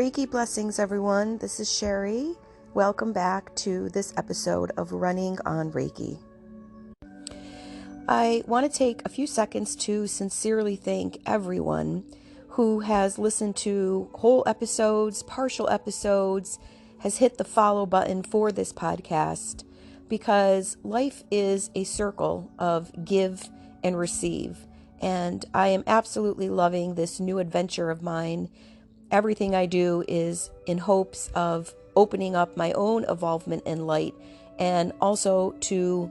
Reiki blessings, everyone. This is Sherry. Welcome back to this episode of Running on Reiki. I want to take a few seconds to sincerely thank everyone who has listened to whole episodes, partial episodes, has hit the follow button for this podcast, because life is a circle of give and receive. And I am absolutely loving this new adventure of mine. Everything I do is in hopes of opening up my own evolvement and light, and also to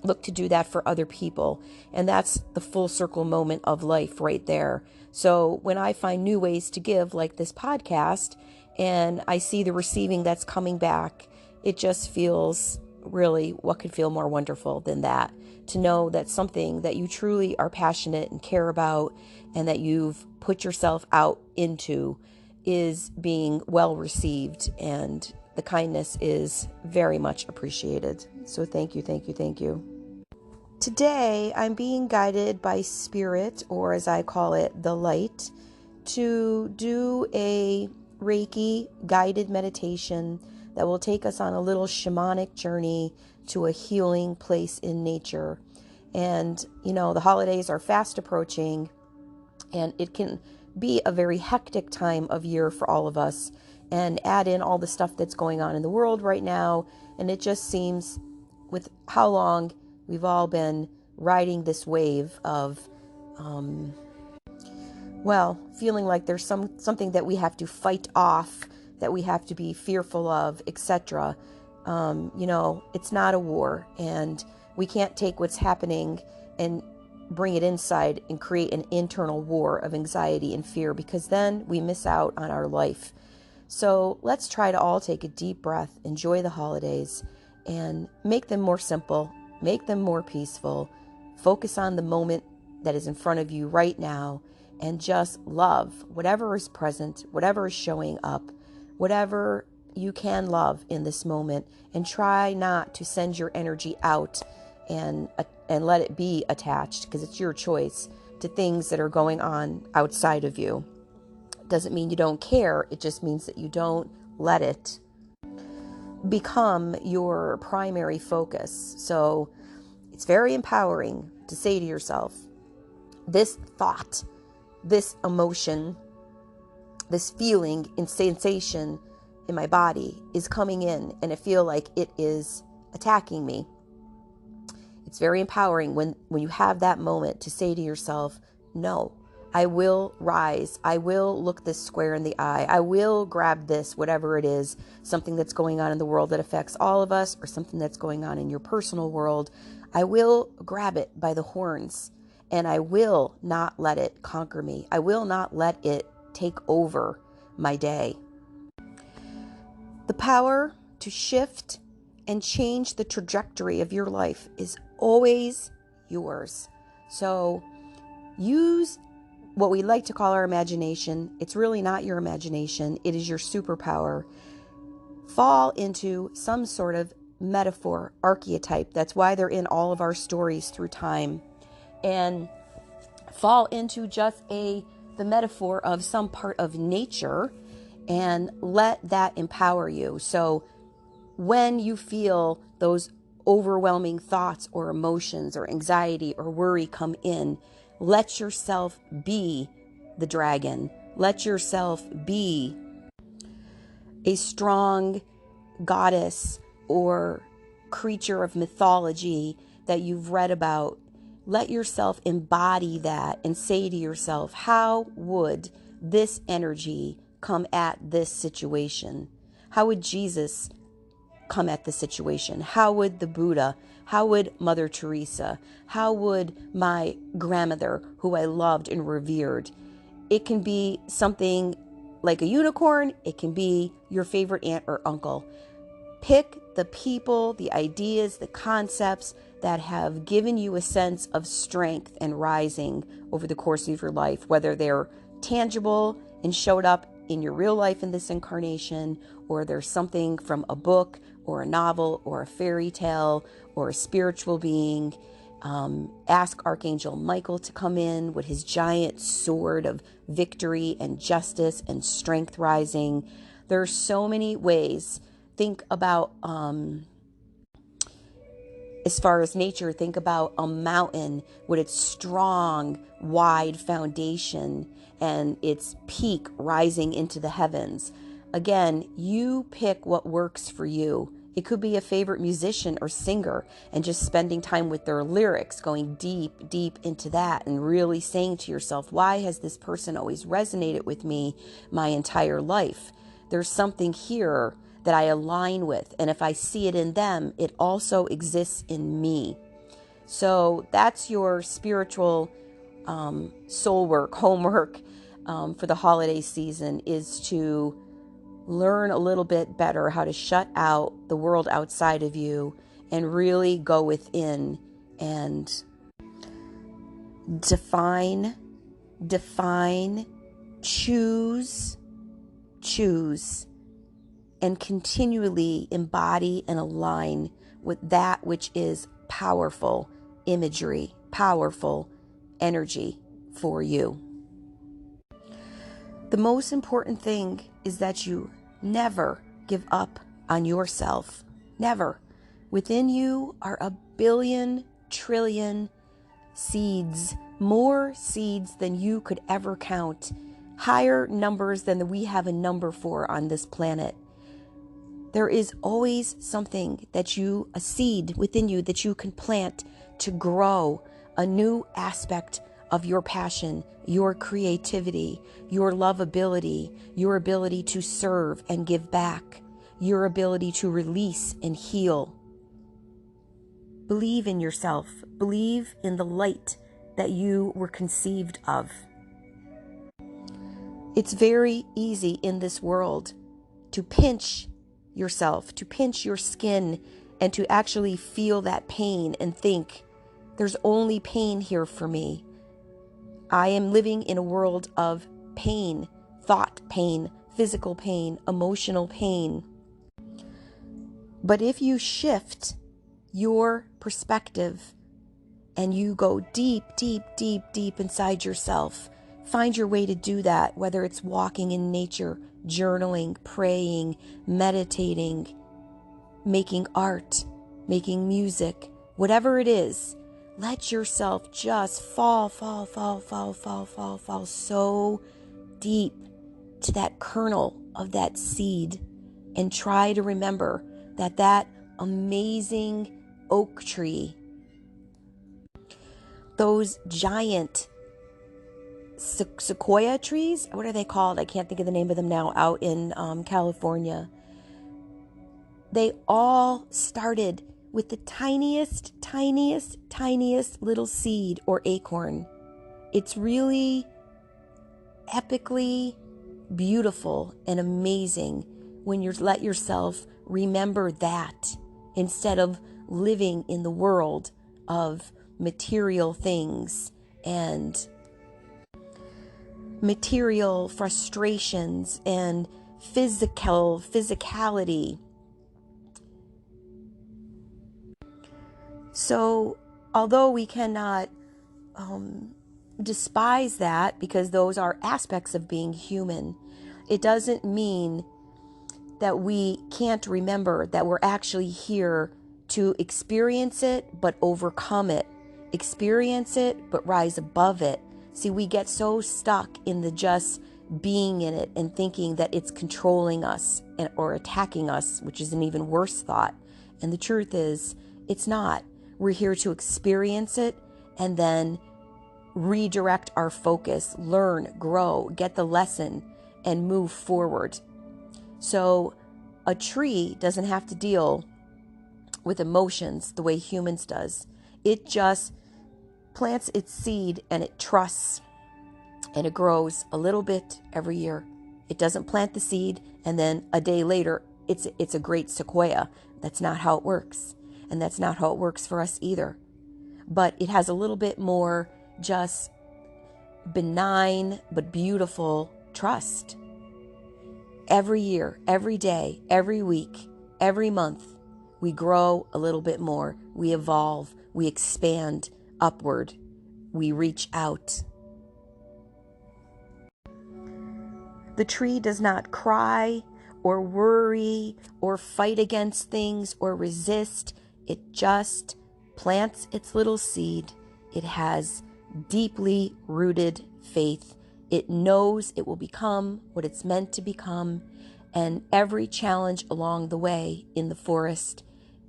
look to do that for other people. And that's the full circle moment of life right there. So when I find new ways to give, like this podcast, and I see the receiving that's coming back, it just feels really, what could feel more wonderful than that? To know that something that you truly are passionate and care about and that you've put yourself out into is being well received, and the kindness is very much appreciated. So thank you, thank you, thank you. Today, I'm being guided by Spirit, or as I call it, the light, to do a Reiki guided meditation that will take us on a little shamanic journey to a healing place in nature. And, the holidays are fast approaching, and it can be a very hectic time of year for all of us, and add in all the stuff that's going on in the world right now. And it just seems, with how long we've all been riding this wave of, feeling like there's something that we have to fight off, that we have to be fearful of, etc. It's not a war, and we can't take what's happening and bring it inside and create an internal war of anxiety and fear, because then we miss out on our life. So let's try to all take a deep breath, enjoy the holidays, and make them more simple, make them more peaceful. Focus on the moment that is in front of you right now, and just love whatever is present, whatever is showing up, whatever you can love in this moment, and try not to send your energy out and let it be attached, because it's your choice, to things that are going on outside of you. Doesn't mean you don't care. It just means that you don't let it become your primary focus. So it's very empowering to say to yourself, this thought, this emotion, this feeling and sensation in my body is coming in, and I feel like it is attacking me. It's very empowering when you have that moment to say to yourself, no, I will rise. I will look this square in the eye. I will grab this, whatever it is, something that's going on in the world that affects all of us, or something that's going on in your personal world. I will grab it by the horns, and I will not let it conquer me. I will not let it take over my day. The power to shift and change the trajectory of your life is always yours. So use what we like to call our imagination. It's really not your imagination. It is your superpower. Fall into some sort of metaphor, archetype. That's why they're in all of our stories through time. And fall into just the metaphor of some part of nature, and let that empower you. So when you feel those overwhelming thoughts or emotions or anxiety or worry come in, let yourself be the dragon. Let yourself be a strong goddess or creature of mythology that you've read about. Let yourself embody that and say to yourself, how would this energy come at this situation? How would Jesus come at the situation? How would the Buddha? How would Mother Teresa? How would my grandmother, who I loved and revered? It can be something like a unicorn. It can be your favorite aunt or uncle. Pick the people, the ideas, the concepts that have given you a sense of strength and rising over the course of your life, whether they're tangible and showed up in your real life in this incarnation, or there's something from a book or a novel or a fairy tale or a spiritual being, Ask Archangel Michael to come in with his giant sword of victory and justice and strength rising. There are so many ways. Think about, as far as nature, think about a mountain with its strong, wide foundation and its peak rising into the heavens. Again, you pick what works for you. It could be a favorite musician or singer and just spending time with their lyrics, going deep, deep into that and really saying to yourself, why has this person always resonated with me my entire life? There's something here that I align with. And if I see it in them, it also exists in me. So that's your spiritual soul work, homework for the holiday season, is to learn a little bit better how to shut out the world outside of you and really go within and define, choose, and continually embody and align with that which is powerful imagery, powerful energy for you. The most important thing is that you never give up on yourself. Never. Within you are 1 billion trillion seeds, more seeds than you could ever count, higher numbers than we have a number for on this planet. There is always something a seed within you that you can plant to grow a new aspect of your passion, your creativity, your lovability, your ability to serve and give back, your ability to release and heal. Believe in yourself. Believe in the light that you were conceived of. It's very easy in this world to pinch yourself, to pinch your skin, and to actually feel that pain and think, there's only pain here for me. I am living in a world of pain, thought pain, physical pain, emotional pain. But if you shift your perspective and you go deep, deep, deep, deep inside yourself, find your way to do that, whether it's walking in nature, journaling, praying, meditating, making art, making music, whatever it is. Let yourself just fall so deep to that kernel of that seed, and try to remember that amazing oak tree, those giant sequoia trees, what are they called? I can't think of the name of them now, out in California. They all started with the tiniest little seed or acorn. It's really epically beautiful and amazing when you let yourself remember that, instead of living in the world of material things and material frustrations and physicality. So, although we cannot despise that, because those are aspects of being human, it doesn't mean that we can't remember that we're actually here to experience it, but overcome it. Experience it, but rise above it. See, we get so stuck in the just being in it and thinking that it's controlling us or attacking us, which is an even worse thought. And the truth is, it's not. We're here to experience it and then redirect our focus, learn, grow, get the lesson, and move forward. So a tree doesn't have to deal with emotions the way humans does. It just plants its seed and it trusts, and it grows a little bit every year. It doesn't plant the seed and then a day later it's a great sequoia. That's not how it works. And that's not how it works for us either. But it has a little bit more just benign but beautiful trust. Every year, every day, every week, every month, we grow a little bit more. We evolve, we expand, upward. We reach out. The tree does not cry or worry or fight against things or resist. It just plants its little seed. It has deeply rooted faith. It knows it will become what it's meant to become, and every challenge along the way in the forest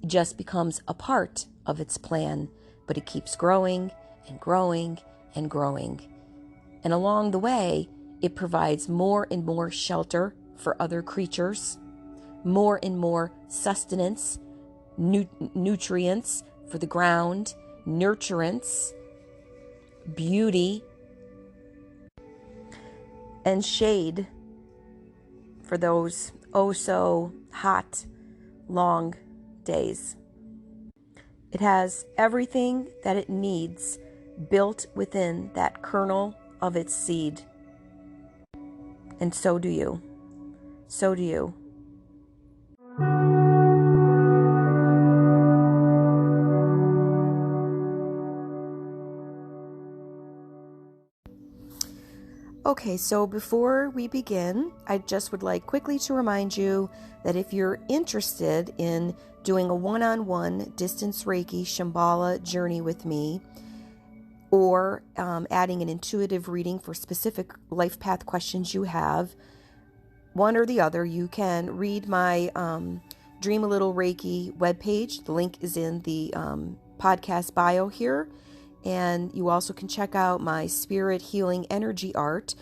just becomes a part of its plan, but it keeps growing and growing and growing. And along the way, it provides more and more shelter for other creatures, more and more sustenance, nutrients for the ground, nurturance, beauty, and shade for those oh so hot, long days. It has everything that it needs built within that kernel of its seed. And so do you. So do you. Okay, so before we begin, I just would like quickly to remind you that if you're interested in doing a one-on-one distance Reiki Shambhala journey with me, or adding an intuitive reading for specific life path questions you have, one or the other, you can read my Dream a Little Reiki webpage. The link is in the podcast bio here. And you also can check out my Spirit Healing Energy art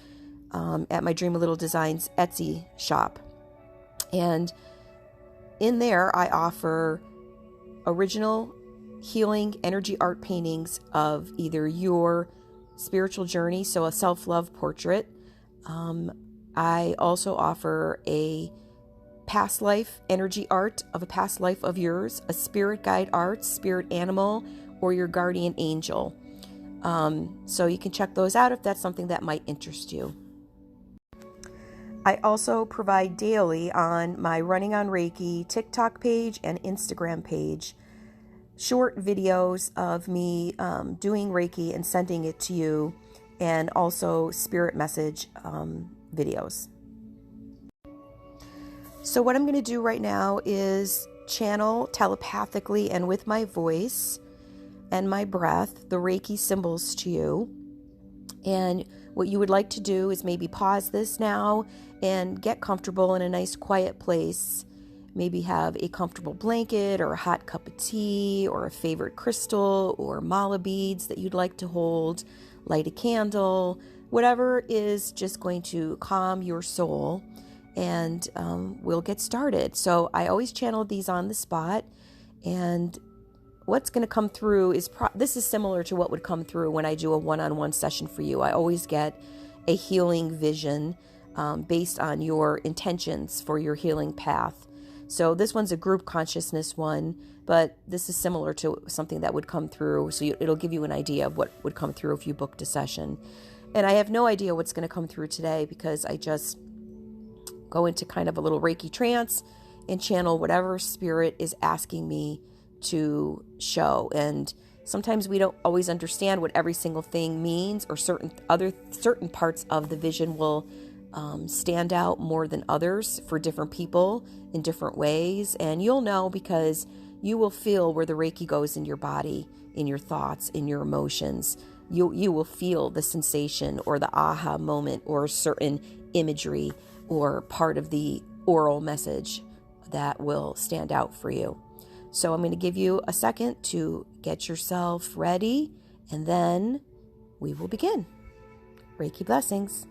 at my Dream a Little Designs Etsy shop. And in there, I offer original healing energy art paintings of either your spiritual journey, so a self-love portrait. I also offer a past life energy art of a past life of yours, a spirit guide art, spirit animal, or your guardian angel. So you can check those out if that's something that might interest you. I also provide daily on my Running on Reiki TikTok page and Instagram page short videos of me doing Reiki and sending it to you, and also spirit message videos. So what I'm going to do right now is channel telepathically and with my voice and my breath the Reiki symbols to you. And what you would like to do is maybe pause this now and get comfortable in a nice quiet place. Maybe have a comfortable blanket or a hot cup of tea or a favorite crystal or mala beads that you'd like to hold, light a candle, whatever is just going to calm your soul, and we'll get started. So I always channel these on the spot, and what's going to come through is, this is similar to what would come through when I do a one-on-one session for you. I always get a healing vision based on your intentions for your healing path. So this one's a group consciousness one, but this is similar to something that would come through. So it'll give you an idea of what would come through if you booked a session. And I have no idea what's going to come through today, because I just go into kind of a little Reiki trance and channel whatever spirit is asking me to show. And sometimes we don't always understand what every single thing means, or certain parts of the vision will stand out more than others for different people in different ways. And you'll know, because you will feel where the Reiki goes in your body, in your thoughts, in your emotions. You will feel the sensation or the aha moment or certain imagery or part of the oral message that will stand out for you. So I'm going to give you a second to get yourself ready, and then we will begin. Reiki blessings.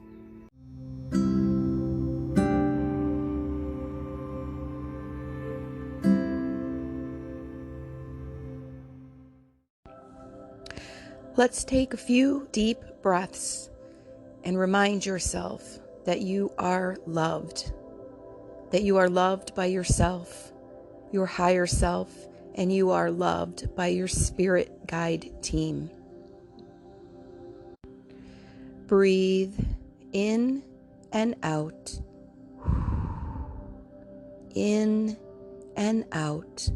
Let's take a few deep breaths and remind yourself that you are loved, that you are loved by yourself, your higher self, and you are loved by your spirit guide team. Breathe in and out, in and out,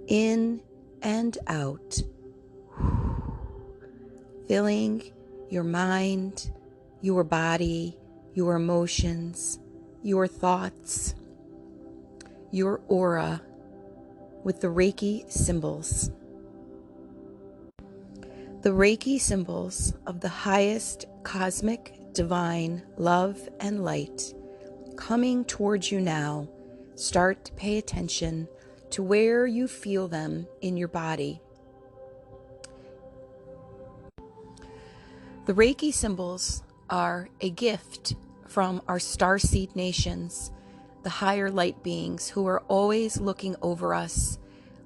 in and out. Filling your mind, your body, your emotions, your thoughts, your aura with the Reiki symbols. The Reiki symbols of the highest cosmic, divine love and light coming towards you now. Start to pay attention to where you feel them in your body. The Reiki symbols are a gift from our starseed nations, the higher light beings who are always looking over us,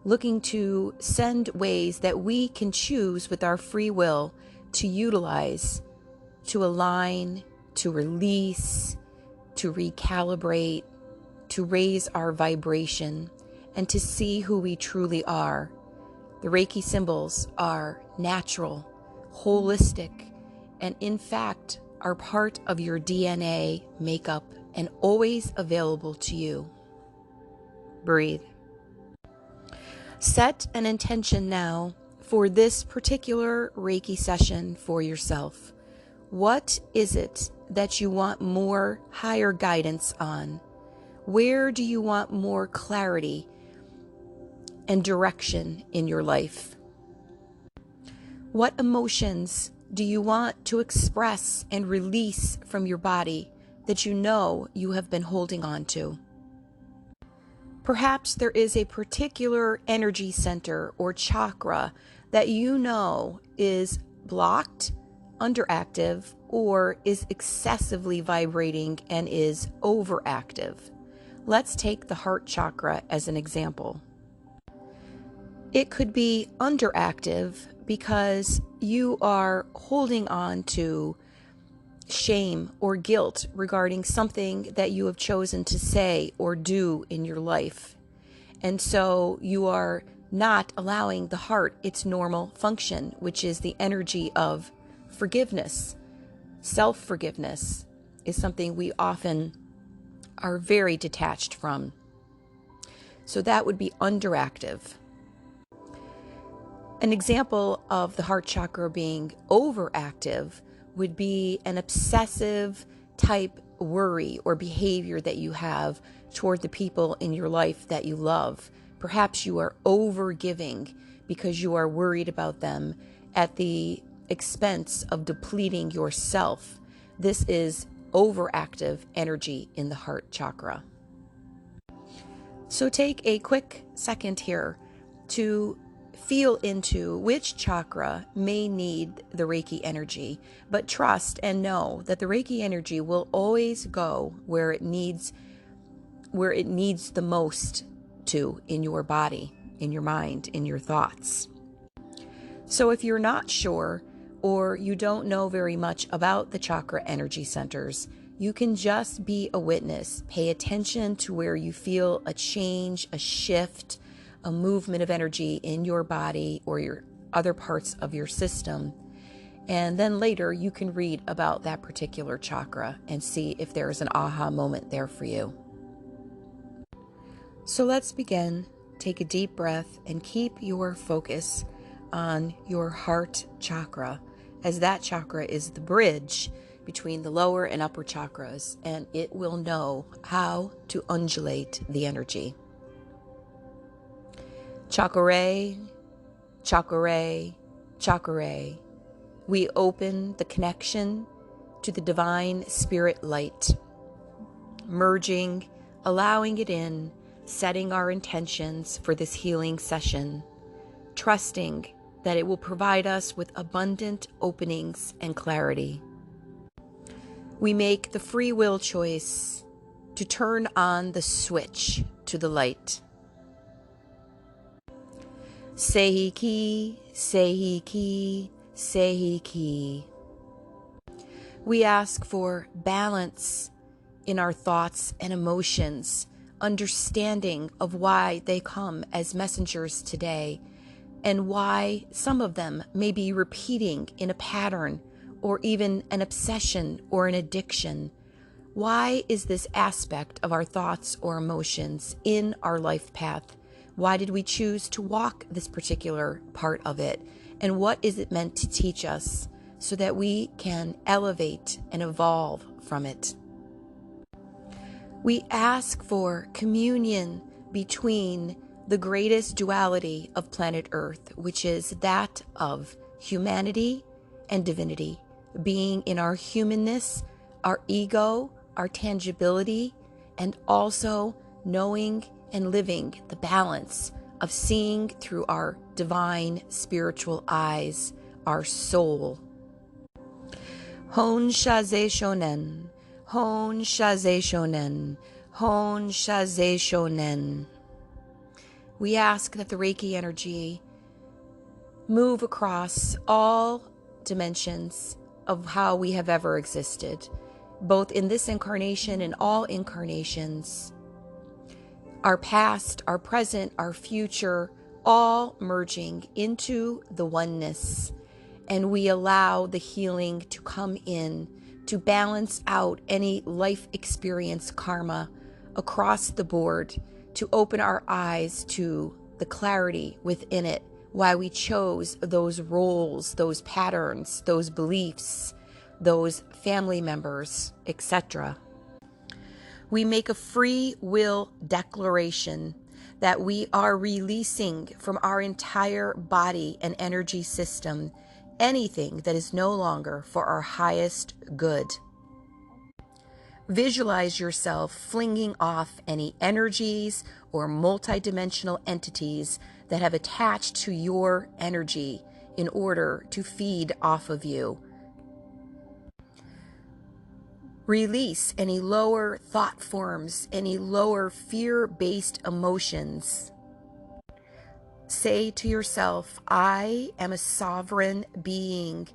looking to send ways that we can choose with our free will to utilize, to align, to release, to recalibrate, to raise our vibration, and to see who we truly are. The Reiki symbols are natural, holistic, and in fact are part of your DNA makeup and always available to you. Breathe. Set an intention now for this particular Reiki session for yourself. What is it that you want more higher guidance on? Where do you want more clarity and direction in your life? What emotions do you want to express and release from your body that you know you have been holding on to? Perhaps there is a particular energy center or chakra that you know is blocked, underactive, or is excessively vibrating and is overactive. Let's take the heart chakra as an example. It could be underactive because you are holding on to shame or guilt regarding something that you have chosen to say or do in your life. And so you are not allowing the heart its normal function, which is the energy of forgiveness. Self-forgiveness is something we often are very detached from. So that would be underactive. An example of the heart chakra being overactive would be an obsessive type worry or behavior that you have toward the people in your life that you love. Perhaps you are overgiving because you are worried about them at the expense of depleting yourself. This is overactive energy in the heart chakra. So take a quick second here to feel into which chakra may need the Reiki energy, but trust and know that the Reiki energy will always go where it needs the most to in your body, in your mind, in your thoughts. So if you're not sure or you don't know very much about the chakra energy centers, you can just be a witness. Pay attention to where you feel a change, a shift, a movement of energy in your body or your other parts of your system. And then later you can read about that particular chakra and see if there's an aha moment there for you. So let's begin. Take a deep breath and keep your focus on your heart chakra, as that chakra is the bridge between the lower and upper chakras, and it will know how to undulate the energy. Chakra, chakra, chakra. We open the connection to the divine spirit light, merging, allowing it in, setting our intentions for this healing session, trusting that it will provide us with abundant openings and clarity. We make the free will choice to turn on the switch to the light. Seiki, Seiki, Seiki. We ask for balance in our thoughts and emotions, understanding of why they come as messengers today, and why some of them may be repeating in a pattern or even an obsession or an addiction. Why is this aspect of our thoughts or emotions in our life path? Why did we choose to walk this particular part of it? And what is it meant to teach us so that we can elevate and evolve from it? We ask for communion between the greatest duality of planet Earth, which is that of humanity and divinity, being in our humanness, our ego, our tangibility, and also knowing and living the balance of seeing through our divine spiritual eyes, our soul. Hon Shaze Shonen, Hon Shaze Shonen, Hon Shaze Shonen. We ask that the Reiki energy move across all dimensions of how we have ever existed, both in this incarnation and all incarnations. Our past, our present, our future, all merging into the oneness. And we allow the healing to come in to balance out any life experience karma across the board, to open our eyes to the clarity within it, why we chose those roles, those patterns, those beliefs, those family members, etc. We make a free will declaration that we are releasing from our entire body and energy system anything that is no longer for our highest good. Visualize yourself flinging off any energies or multidimensional entities that have attached to your energy in order to feed off of you. Release any lower thought forms, any lower fear-based emotions. Say to yourself, I am a sovereign being.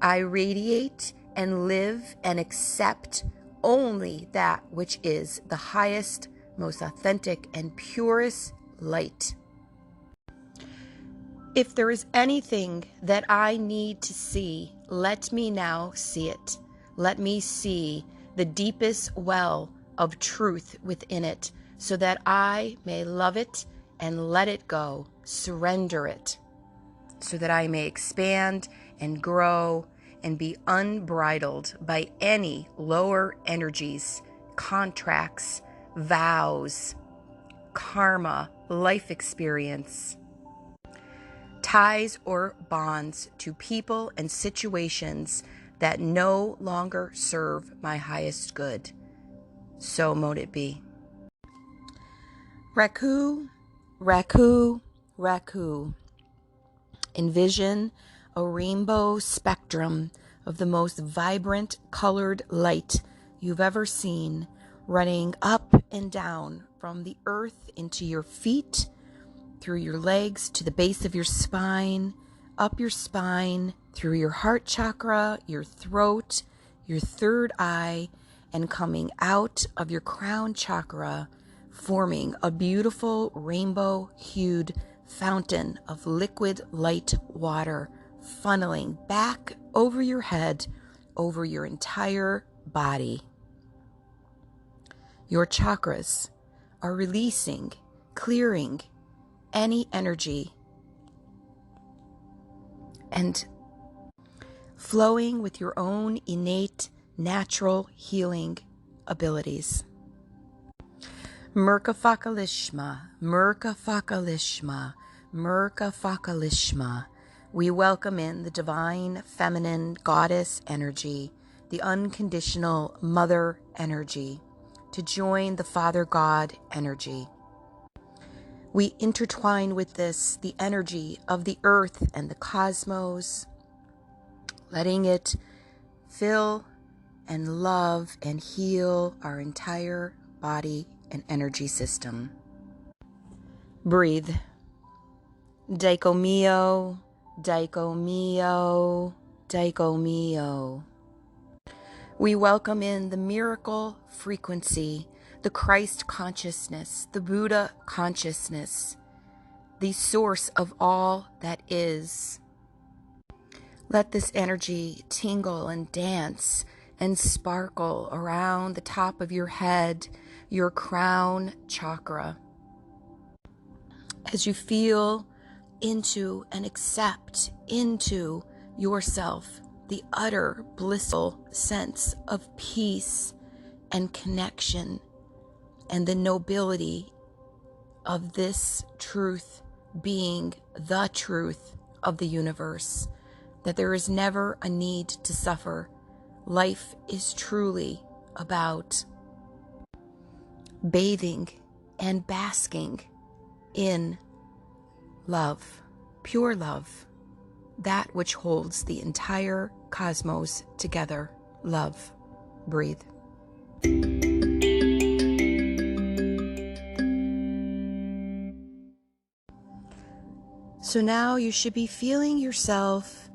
I radiate and live and accept only that which is the highest, most authentic, and purest light. If there is anything that I need to see, let me now see it. Let me see the deepest well of truth within it, so that I may love it and let it go, surrender it, so that I may expand and grow and be unbridled by any lower energies, contracts, vows, karma, life experience, ties or bonds to people and situations that no longer serve my highest good. So mote it be. Raku, Raku, Raku. Envision a rainbow spectrum of the most vibrant colored light you've ever seen, running up and down from the earth into your feet, through your legs to the base of your spine, up your spine, through your heart chakra, your throat, your third eye, and coming out of your crown chakra, forming a beautiful rainbow-hued fountain of liquid light water, funneling back over your head, over your entire body. Your chakras are releasing, clearing any energy and flowing with your own innate, natural healing abilities. Merkafakalishma, Merkafakalishma, Merkafakalishma. We welcome in the divine feminine goddess energy, the unconditional mother energy, to join the Father God energy. We intertwine with this the energy of the earth and the cosmos, letting it fill and love and heal our entire body and energy system. Breathe. Daiko mio, Daiko mio, Daiko mio. We welcome in the miracle frequency, the Christ consciousness, the Buddha consciousness, the source of all that is. Let this energy tingle and dance and sparkle around the top of your head, your crown chakra. as you feel into and accept into yourself the utter blissful sense of peace and connection and the nobility of this truth being the truth of the universe, that there is never a need to suffer. Life is truly about bathing and basking in love, pure love, that which holds the entire cosmos together. Love. Breathe. So now you should be feeling yourself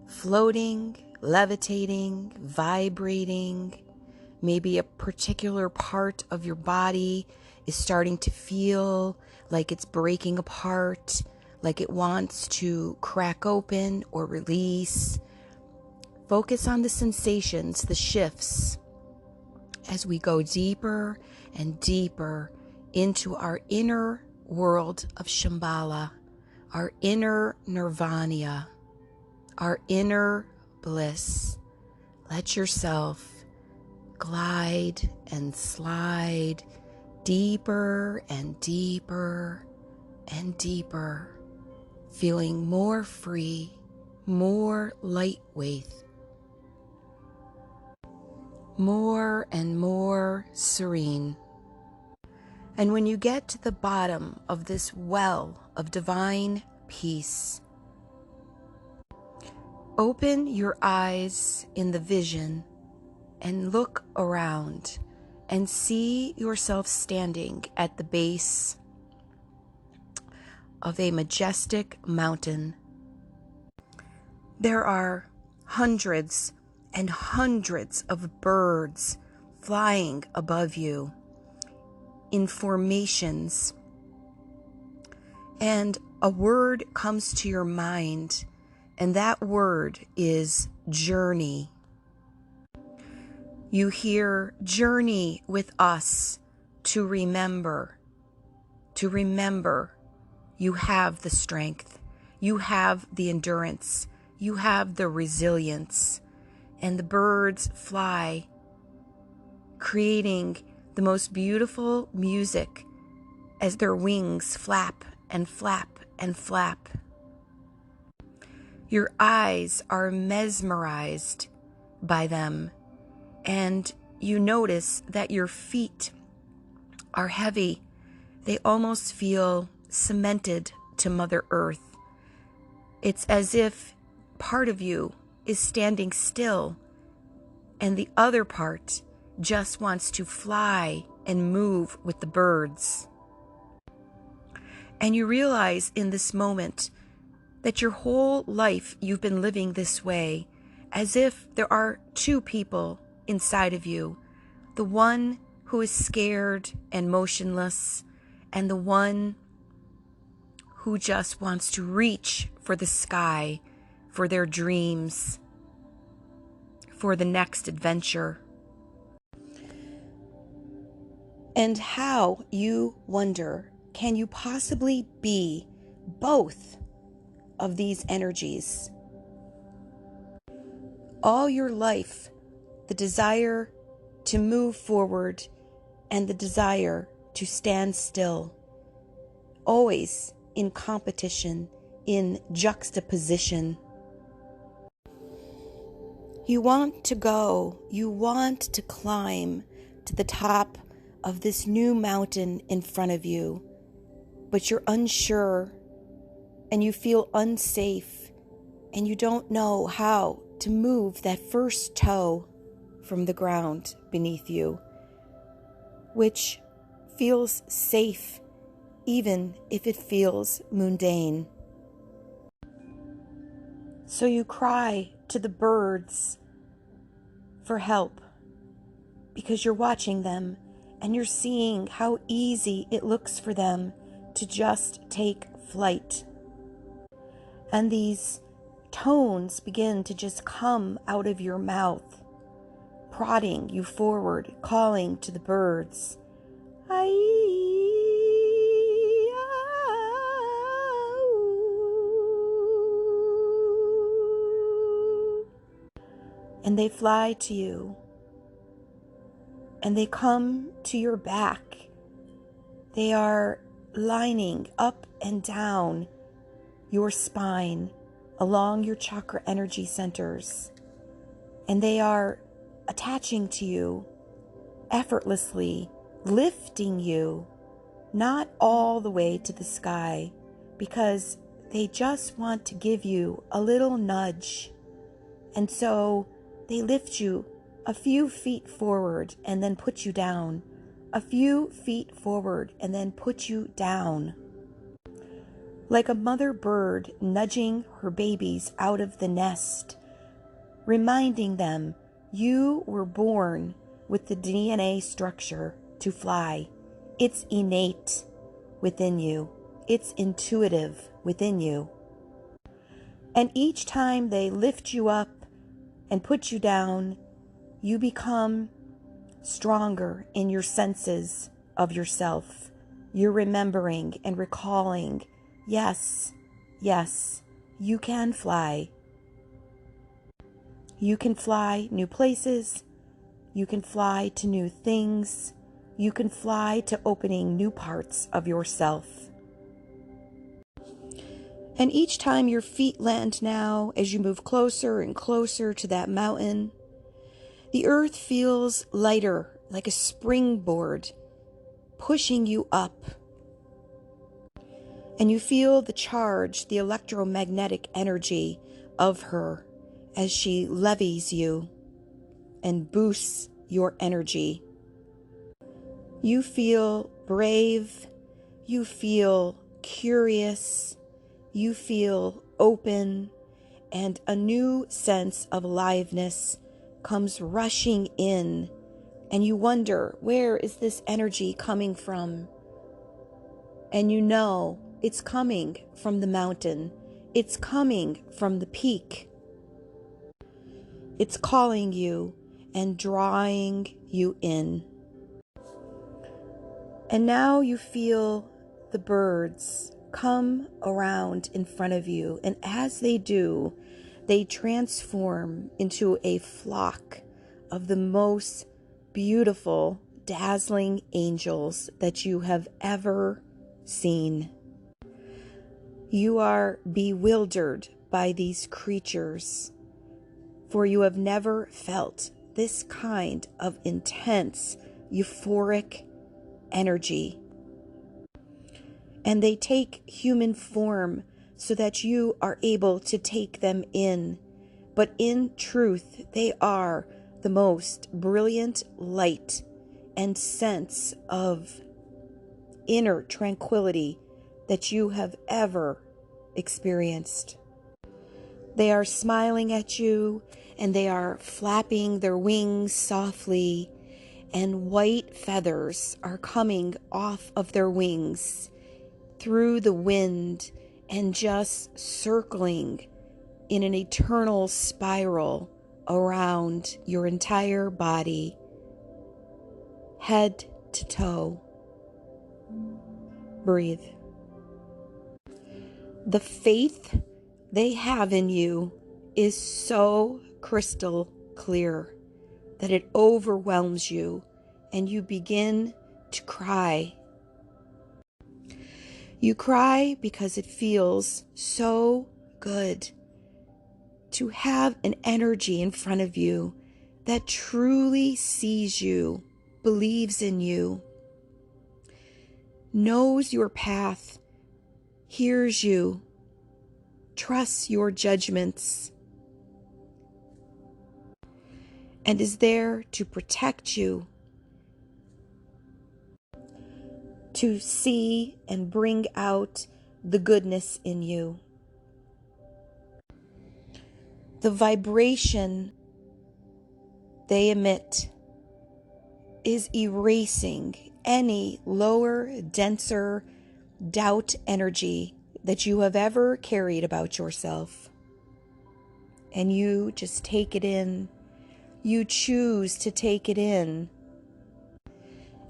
floating, levitating, vibrating. Maybe a particular part of your body is starting to feel like it's breaking apart, like it wants to crack open or release. Focus on the sensations, the shifts, as we go deeper and deeper into our inner world of Shambhala, our inner nirvana, our inner bliss. Let yourself glide and slide deeper and deeper and deeper, feeling more free, more lightweight, more and more serene. And when you get to the bottom of this well of divine peace, open your eyes in the vision and look around and see yourself standing at the base of a majestic mountain. There are hundreds and hundreds of birds flying above you in formations, and a word comes to your mind, and that word is journey. You hear, journey with us to remember. To remember, you have the strength, you have the endurance, you have the resilience. And the birds fly, creating the most beautiful music as their wings flap and flap and flap. Your eyes are mesmerized by them, and you notice that your feet are heavy. They almost feel cemented to Mother Earth. It's as if part of you is standing still and the other part just wants to fly and move with the birds. And you realize in this moment that your whole life you've been living this way, as if there are two people inside of you, the one who is scared and motionless, and the one who just wants to reach for the sky, for their dreams, for the next adventure. And how, you wonder, can you possibly be both of these energies? All your life, the desire to move forward and the desire to stand still, always in competition, in juxtaposition. You want to go, you want to climb to the top of this new mountain in front of you, but you're unsure and you feel unsafe and you don't know how to move that first toe from the ground beneath you, which feels safe even if it feels mundane. So you cry to the birds for help because you're watching them and you're seeing how easy it looks for them to just take flight. And these tones begin to just come out of your mouth, prodding you forward, calling to the birds. and they fly to you, and they come to your back. They are lining up and down your spine, along your chakra energy centers, and they are attaching to you effortlessly, lifting you, not all the way to the sky, because they just want to give you a little nudge. And so they lift you a few feet forward and then put you down, a few feet forward and then put you down. Like a mother bird nudging her babies out of the nest, reminding them you were born with the DNA structure to fly. It's innate within you. It's intuitive within you. And each time they lift you up and put you down, you become stronger in your senses of yourself. You're remembering and recalling, yes, yes, you can fly. You can fly new places. You can fly to new things. You can fly to opening new parts of yourself. And each time your feet land now, as you move closer and closer to that mountain, the earth feels lighter, like a springboard, pushing you up. And you feel the charge, the electromagnetic energy of her as she levies you and boosts your energy. You feel brave, you feel curious, you feel open, and a new sense of aliveness comes rushing in, and you wonder, where is this energy coming from? And you know it's coming from the mountain. It's coming from the peak. It's calling you and drawing you in. And now you feel the birds come around in front of you, and as they do, they transform into a flock of the most beautiful, dazzling angels that you have ever seen. You are bewildered by these creatures, for you have never felt this kind of intense, euphoric energy. And they take human form so that you are able to take them in. But in truth, they are the most brilliant light and sense of inner tranquility that you have ever experienced. They are smiling at you, and they are flapping their wings softly, and white feathers are coming off of their wings through the wind and just circling in an eternal spiral around your entire body, head to toe. Breathe. The faith they have in you is so crystal clear that it overwhelms you and you begin to cry. You cry because it feels so good to have an energy in front of you that truly sees you, believes in you, knows your path, hears you, trusts your judgments, and is there to protect you, to see and bring out the goodness in you. The vibration they emit is erasing any lower, denser doubt energy that you have ever carried about yourself. And you just take it in. You choose to take it in.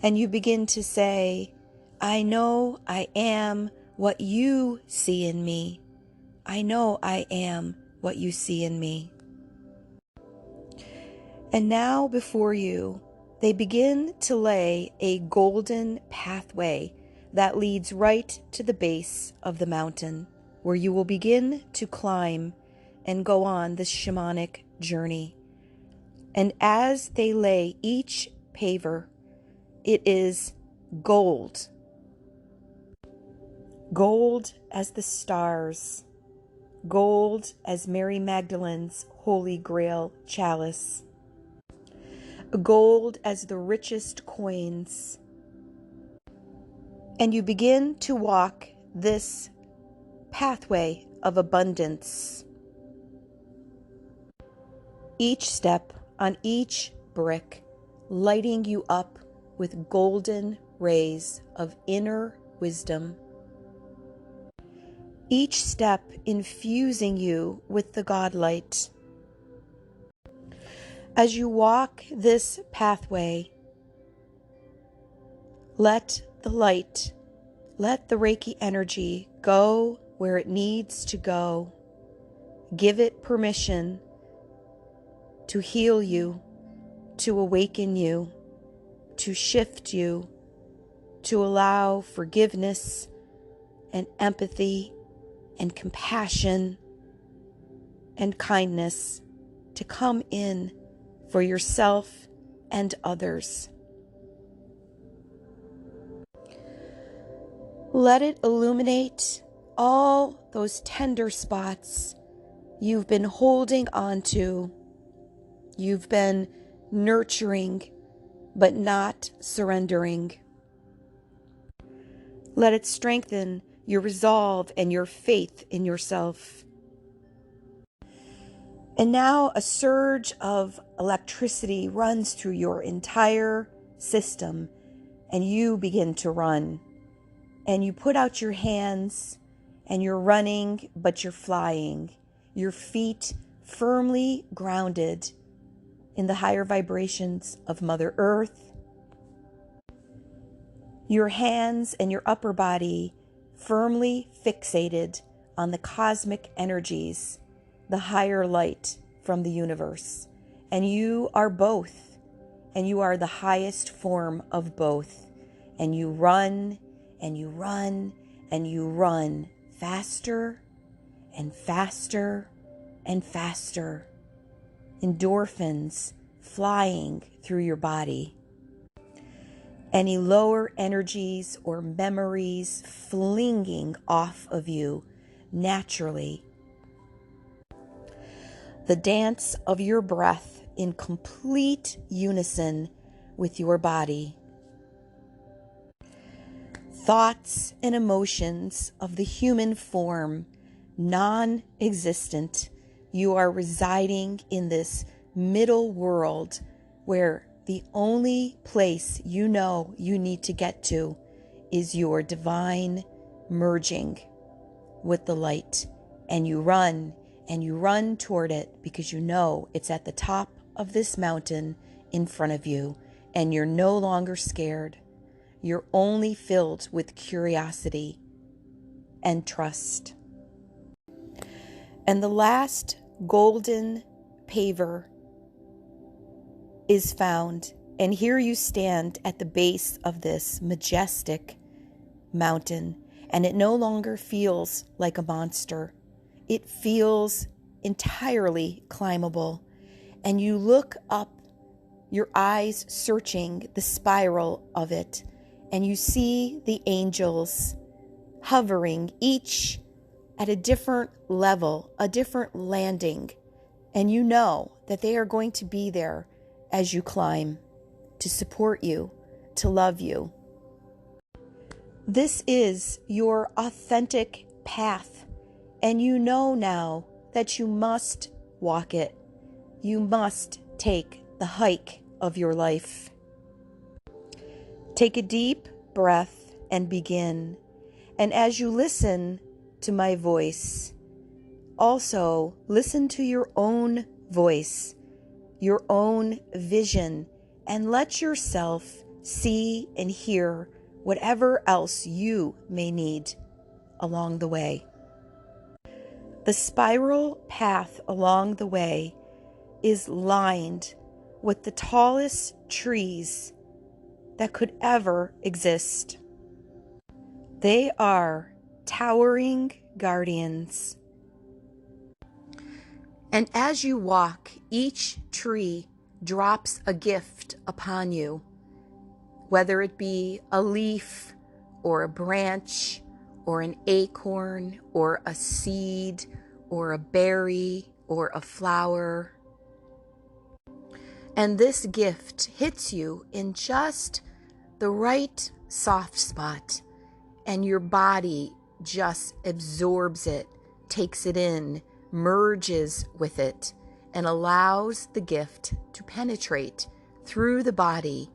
And you begin to say, I know I am what you see in me. I know I am what you see in me. And now before you, they begin to lay a golden pathway that leads right to the base of the mountain, where you will begin to climb and go on this shamanic journey. And as they lay each paver, it is gold. Gold as the stars. Gold as Mary Magdalene's Holy Grail chalice. Gold as the richest coins. And you begin to walk this pathway of abundance. Each step on each brick, lighting you up with golden rays of inner wisdom. Each step infusing you with the Godlight. As you walk this pathway, let the light, let the Reiki energy go where it needs to go. Give it permission to heal you, to awaken you, to shift you, to allow forgiveness and empathy and compassion and kindness to come in for yourself and others. Let it illuminate all those tender spots you've been holding on to, you've been nurturing but not surrendering. Let it strengthen your resolve and your faith in yourself. And now a surge of electricity runs through your entire system, and you begin to run. And you put out your hands, and you're running, but you're flying. Your feet firmly grounded in the higher vibrations of Mother Earth. Your hands and your upper body firmly fixated on the cosmic energies, the higher light from the universe. And you are both, and you are the highest form of both. And you run, and you run, and you run faster and faster and faster. Endorphins flying through your body. Any lower energies or memories flinging off of you naturally. The dance of your breath in complete unison with your body. Thoughts and emotions of the human form, non-existent. You are residing in this middle world where the only place you know you need to get to is your divine merging with the light. And you run toward it because you know it's at the top of this mountain in front of you, and you're no longer scared. You're only filled with curiosity and trust. And the last golden paver is found, and here you stand at the base of this majestic mountain, and it no longer feels like a monster. It feels entirely climbable, and you look up, your eyes searching the spiral of it, and you see the angels hovering, each at a different level, a different landing, and you know that they are going to be there as you climb, to support you, to love you. This is your authentic path, and you know now that you must walk it. You must take the hike of your life. Take a deep breath and begin. And as you listen to my voice, also listen to your own voice, your own vision, and let yourself see and hear whatever else you may need along the way. The spiral path along the way is lined with the tallest trees that could ever exist. They are towering guardians. And as you walk, each tree drops a gift upon you, whether it be a leaf or a branch or an acorn or a seed or a berry or a flower. And this gift hits you in just the right soft spot, and your body just absorbs it, takes it in, merges with it, and allows the gift to penetrate through the body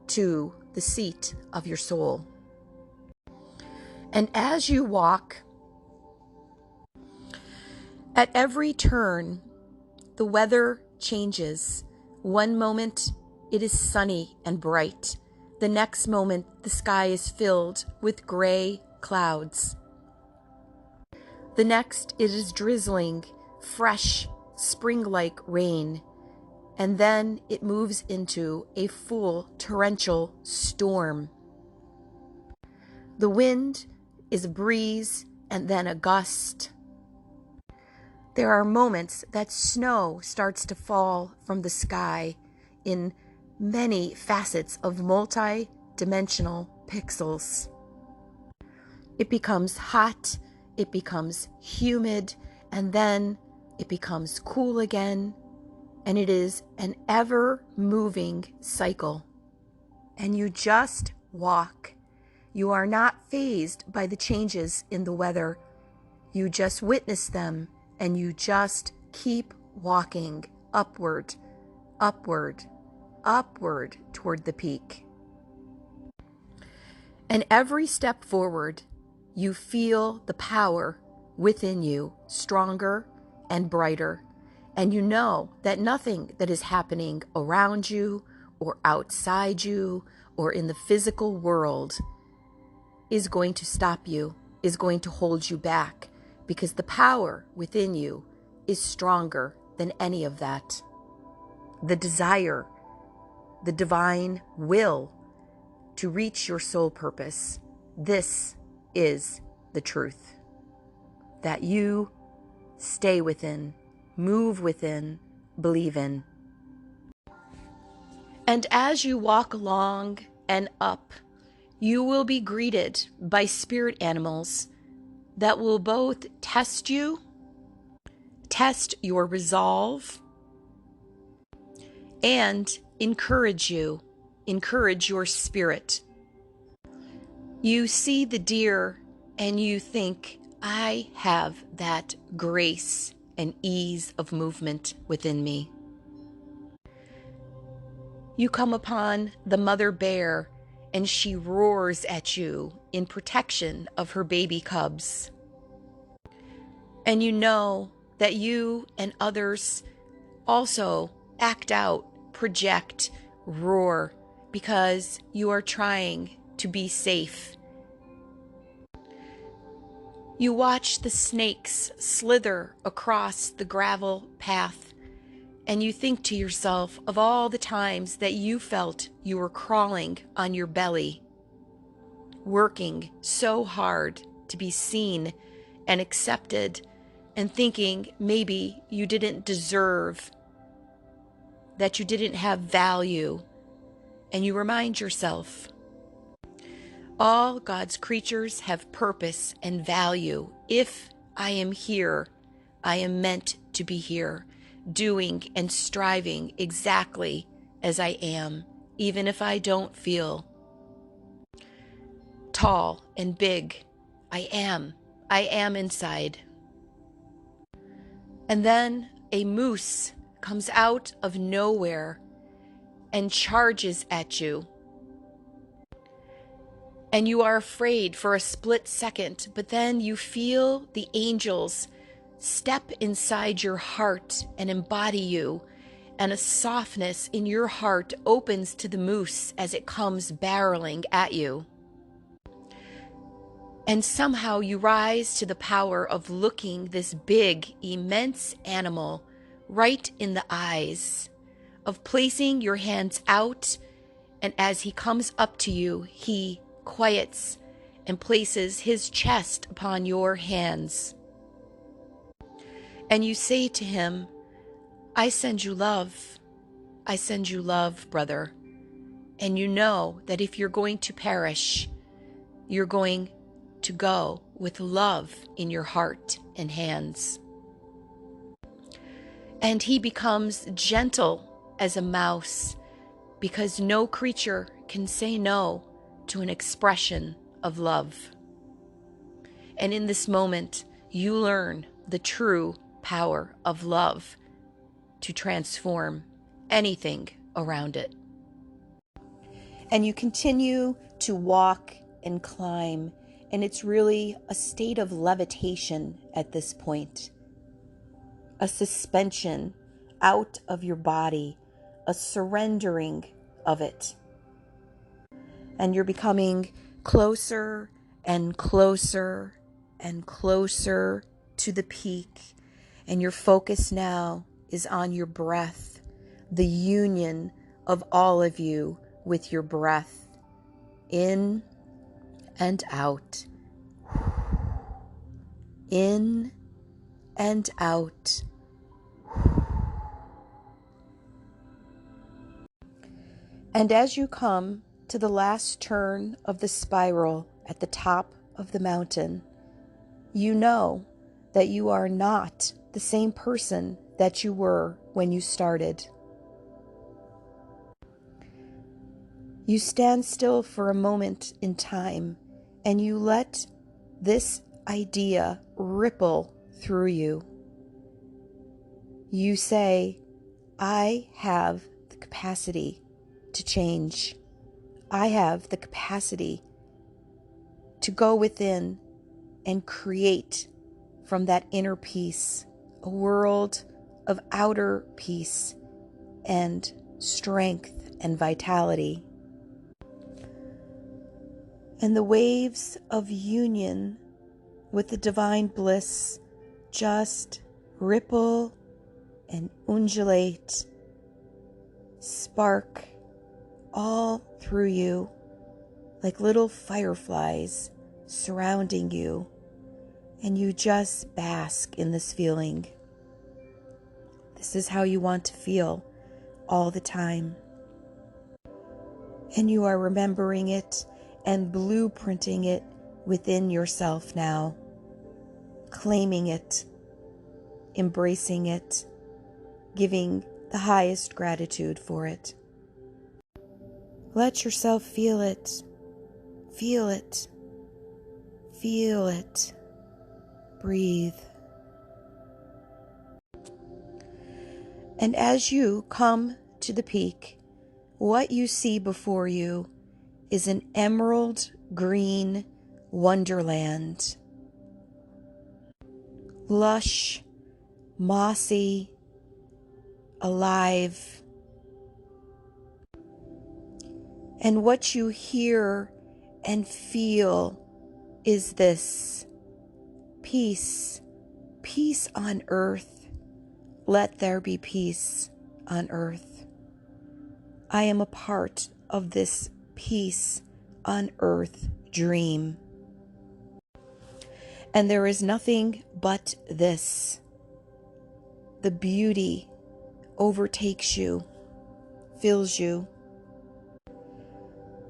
to the seat of your soul. And as you walk, at every turn, the weather changes. One moment it is sunny and bright. The next moment the sky is filled with gray clouds. The next it is drizzling fresh spring-like rain. And then it moves into a full torrential storm. The wind is a breeze and then a gust. There are moments that snow starts to fall from the sky in many facets of multi-dimensional pixels. It becomes hot, it becomes humid, and then it becomes cool again, and it is an ever-moving cycle. And you just walk. You are not fazed by the changes in the weather. You just witness them, and you just keep walking upward, upward, upward toward the peak. And every step forward, you feel the power within you stronger and brighter. And you know that nothing that is happening around you or outside you or in the physical world is going to stop you, is going to hold you back, because the power within you is stronger than any of that. The desire, the divine will to reach your soul purpose, this is the truth. That you stay within, move within, believe in. And as you walk along and up, you will be greeted by spirit animals that will both test you, test your resolve, and encourage you, encourage your spirit. You see the deer and you think, I have that grace and ease of movement within me. You come upon the mother bear and she roars at you in protection of her baby cubs. And you know that you and others also act out, project, roar, because you are trying to be safe. You watch the snakes slither across the gravel path, and you think to yourself of all the times that you felt you were crawling on your belly, working so hard to be seen and accepted, and thinking maybe you didn't deserve, that you didn't have value. And you remind yourself, all God's creatures have purpose and value. If I am here, I am meant to be here, doing and striving exactly as I am, even if I don't feel tall and big. I am inside. And then a moose comes out of nowhere and charges at you. And you are afraid for a split second, but then you feel the angels step inside your heart and embody you, and a softness in your heart opens to the moose as it comes barreling at you. And somehow you rise to the power of looking this big, immense animal right in the eyes, of placing your hands out, and as he comes up to you, he quiets and places his chest upon your hands. And you say to him, I send you love. I send you love, brother. And you know that if you're going to perish, you're going to go with love in your heart and hands. And he becomes gentle as a mouse, because no creature can say no to an expression of love. And in this moment, you learn the true power of love to transform anything around it. And you continue to walk and climb, and it's really a state of levitation at this point. A suspension out of your body, a surrendering of it. And you're becoming closer and closer and closer to the peak. And your focus now is on your breath, the union of all of you with your breath, in and out, in and out. And as you come to the last turn of the spiral at the top of the mountain, you know that you are not the same person that you were when you started. You stand still for a moment in time, and you let this idea ripple through you. You say, I have the capacity to change. I have the capacity to go within and create from that inner peace a world of outer peace and strength and vitality. And the waves of union with the divine bliss just ripple and undulate, spark all through you like little fireflies surrounding you, and you just bask in this feeling. This is how you want to feel all the time. And you are remembering it and blueprinting it within yourself now, claiming it, embracing it, giving the highest gratitude for it. Let yourself feel it. Feel it. Feel it. Breathe. And as you come to the peak, what you see before you is an emerald green wonderland. Lush, mossy, alive. And what you hear and feel is this peace, peace on earth. Let there be peace on earth. I am a part of this peace on earth dream. And there is nothing but this. The beauty overtakes you, fills you.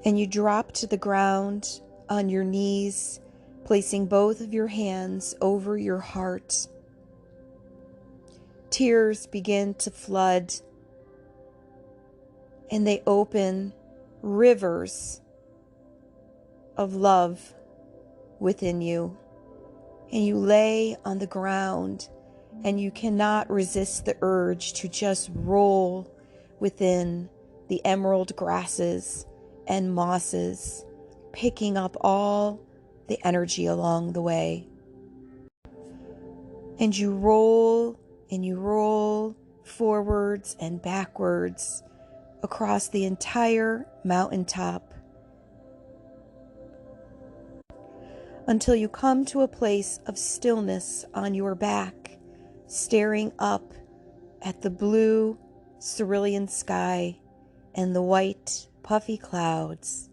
And you drop to the ground on your knees, placing both of your hands over your heart. Tears begin to flood, and they open rivers of love within you. And you lay on the ground, and you cannot resist the urge to just roll within the emerald grasses and mosses, picking up all the energy along the way. And you roll forwards and backwards across the entire mountaintop until you come to a place of stillness on your back, staring up at the blue cerulean sky and the white puffy clouds,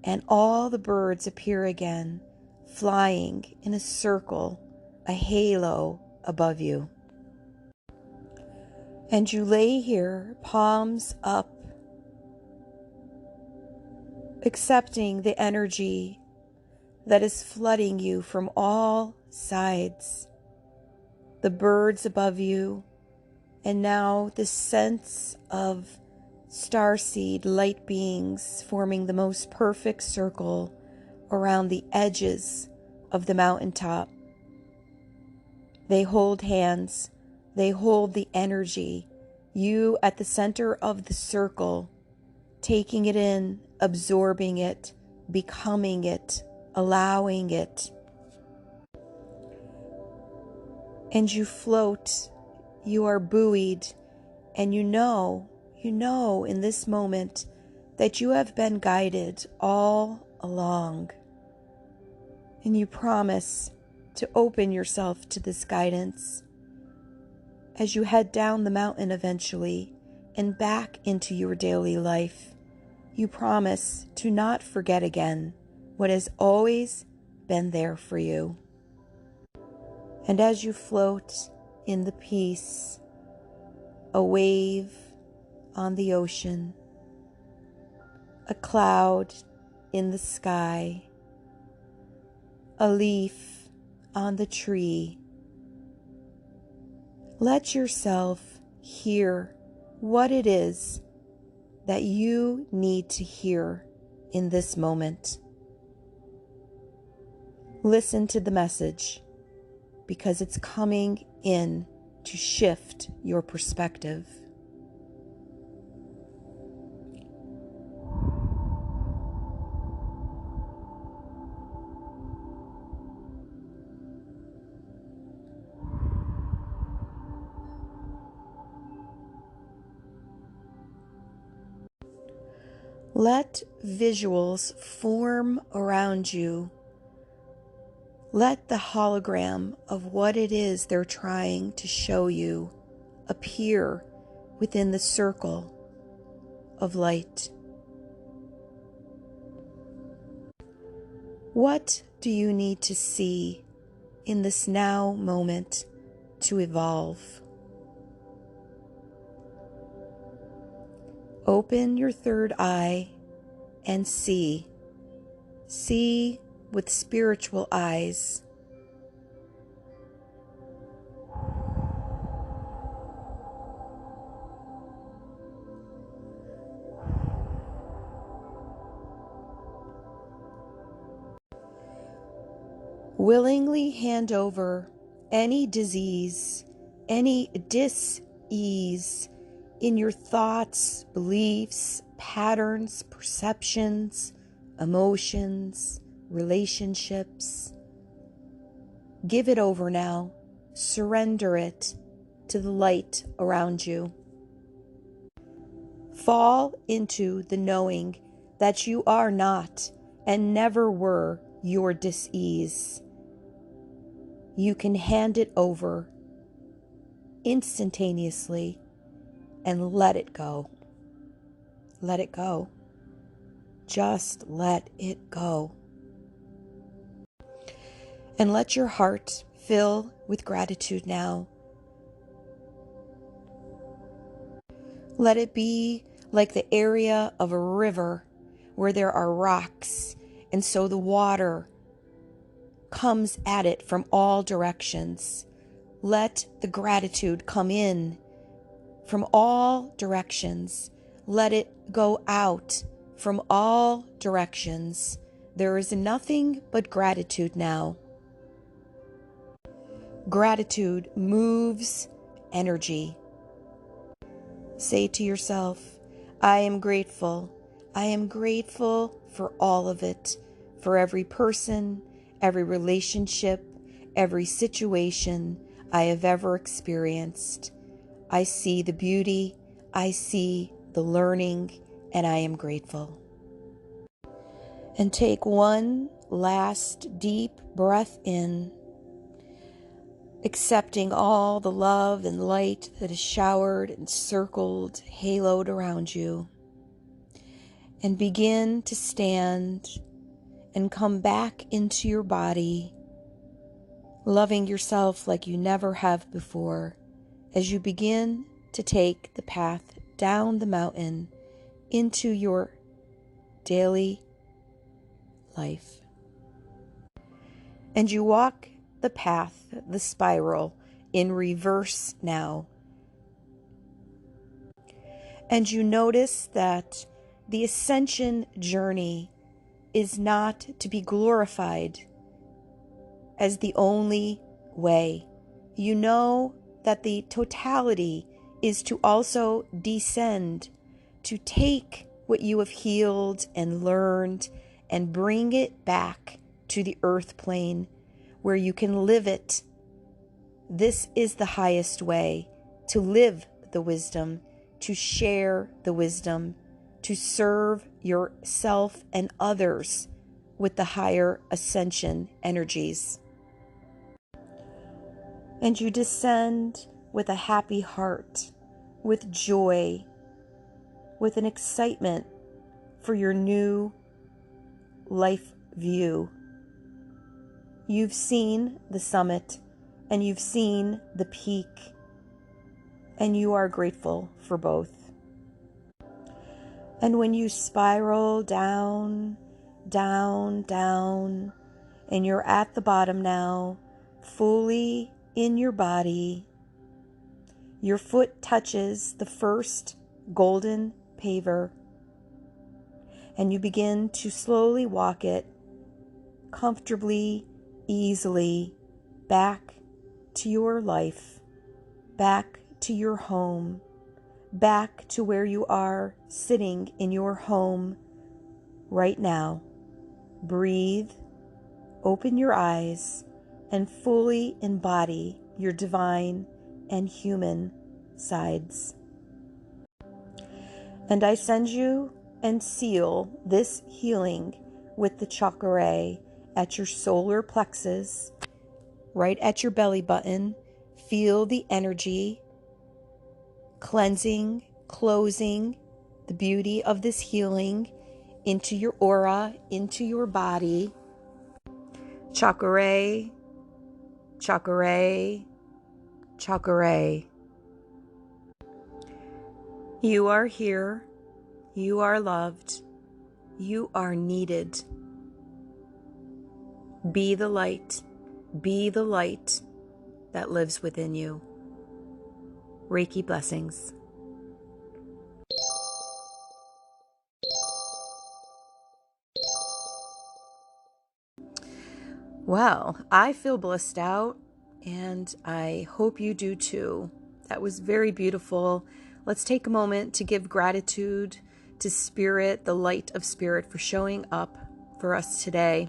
and all the birds appear again, flying in a circle, a halo above you. And you lay here, palms up, accepting the energy that is flooding you from all sides. The birds above you, and now the sense of starseed light beings forming the most perfect circle around the edges of the mountaintop. They hold hands. They hold the energy. You at the center of the circle, taking it in, absorbing it, becoming it, allowing it. And you float, you are buoyed, and you know in this moment that you have been guided all along. And you promise to open yourself to this guidance as you head down the mountain eventually and back into your daily life. You promise to not forget again what has always been there for you. And as you float in the peace, a wave on the ocean, a cloud in the sky, a leaf on the tree, let yourself hear what it is that you need to hear in this moment. Listen to the message, because it's coming in to shift your perspective. Let visuals form around you. Let the hologram of what it is they're trying to show you appear within the circle of light. What do you need to see in this now moment to evolve? Open your third eye and see. See with spiritual eyes. Willingly hand over any disease, any dis-ease in your thoughts, beliefs, patterns, perceptions, emotions, relationships. Give it over now. Surrender it to the light around you. Fall into the knowing that you are not and never were your dis-ease. You can hand it over instantaneously and let it go. Let it go. Just let it go. And let your heart fill with gratitude now. Let it be like the area of a river where there are rocks, and so the water comes at it from all directions. Let the gratitude come in from all directions. Let it go out from all directions. There is nothing but gratitude now. Gratitude moves energy. Say to yourself, I am grateful. I am grateful for all of it, for every person, every relationship, every situation I have ever experienced. I see the beauty, I see the learning, and I am grateful. And take one last deep breath in. accepting all the love and light that is showered and circled, haloed around you. And begin to stand and come back into your body, loving yourself like you never have before, as you begin to take the path down the mountain into your daily life. And you walk the path, the spiral, in reverse now. And you notice that the ascension journey is not to be glorified as the only way. You know that the totality is to also descend, to take what you have healed and learned and bring it back to the earth plane where you can live it. This is the highest way to live the wisdom, to share the wisdom, to serve yourself and others with the higher ascension energies. And you descend with a happy heart, with joy, with an excitement for your new life view. You've seen the summit and you've seen the peak, and you are grateful for both. And when you spiral down, down, down, and you're at the bottom now, fully in your body, your foot touches the first golden paver, and you begin to slowly walk it comfortably, easily back to your life, back to your home, back to where you are sitting in your home right now. Breathe, open your eyes, and fully embody your divine and human sides. And I send you and seal this healing with the chakra at your solar plexus, right at your belly button. Feel the energy cleansing, closing the beauty of this healing into your aura, into your body. Chakra, chakra, chakra. You are here. You are loved. You are needed. Be the light. Be the light that lives within you. Reiki blessings. Well, I feel blissed out, and I hope you do too. That was very beautiful. Let's take a moment to give gratitude to Spirit, the light of Spirit, for showing up for us today.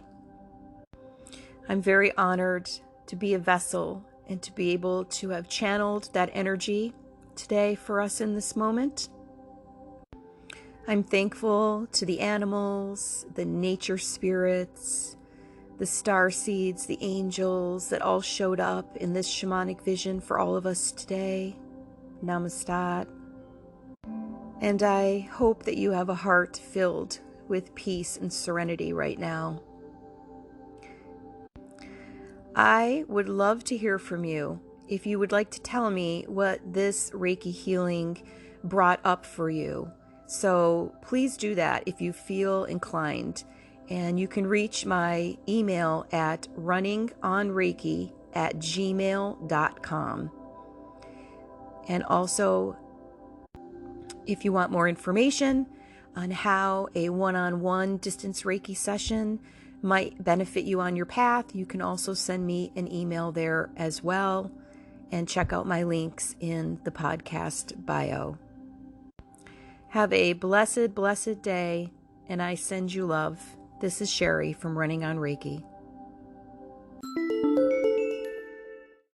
I'm very honored to be a vessel and to be able to have channeled that energy today for us in this moment. I'm thankful to the animals, the nature spirits, the star seeds, the angels that all showed up in this shamanic vision for all of us today. Namaste. And I hope that you have a heart filled with peace and serenity right now. I would love to hear from you if you would like to tell me what this Reiki healing brought up for you. So please do that if you feel inclined. And you can reach my email at runningonreiki@gmail.com. And also, if you want more information on how a one-on-one distance Reiki session might benefit you on your path, you can also send me an email there as well, and check out my links in the podcast bio. Have a blessed, blessed day, and I send you love. This is Sherry from Running on Reiki.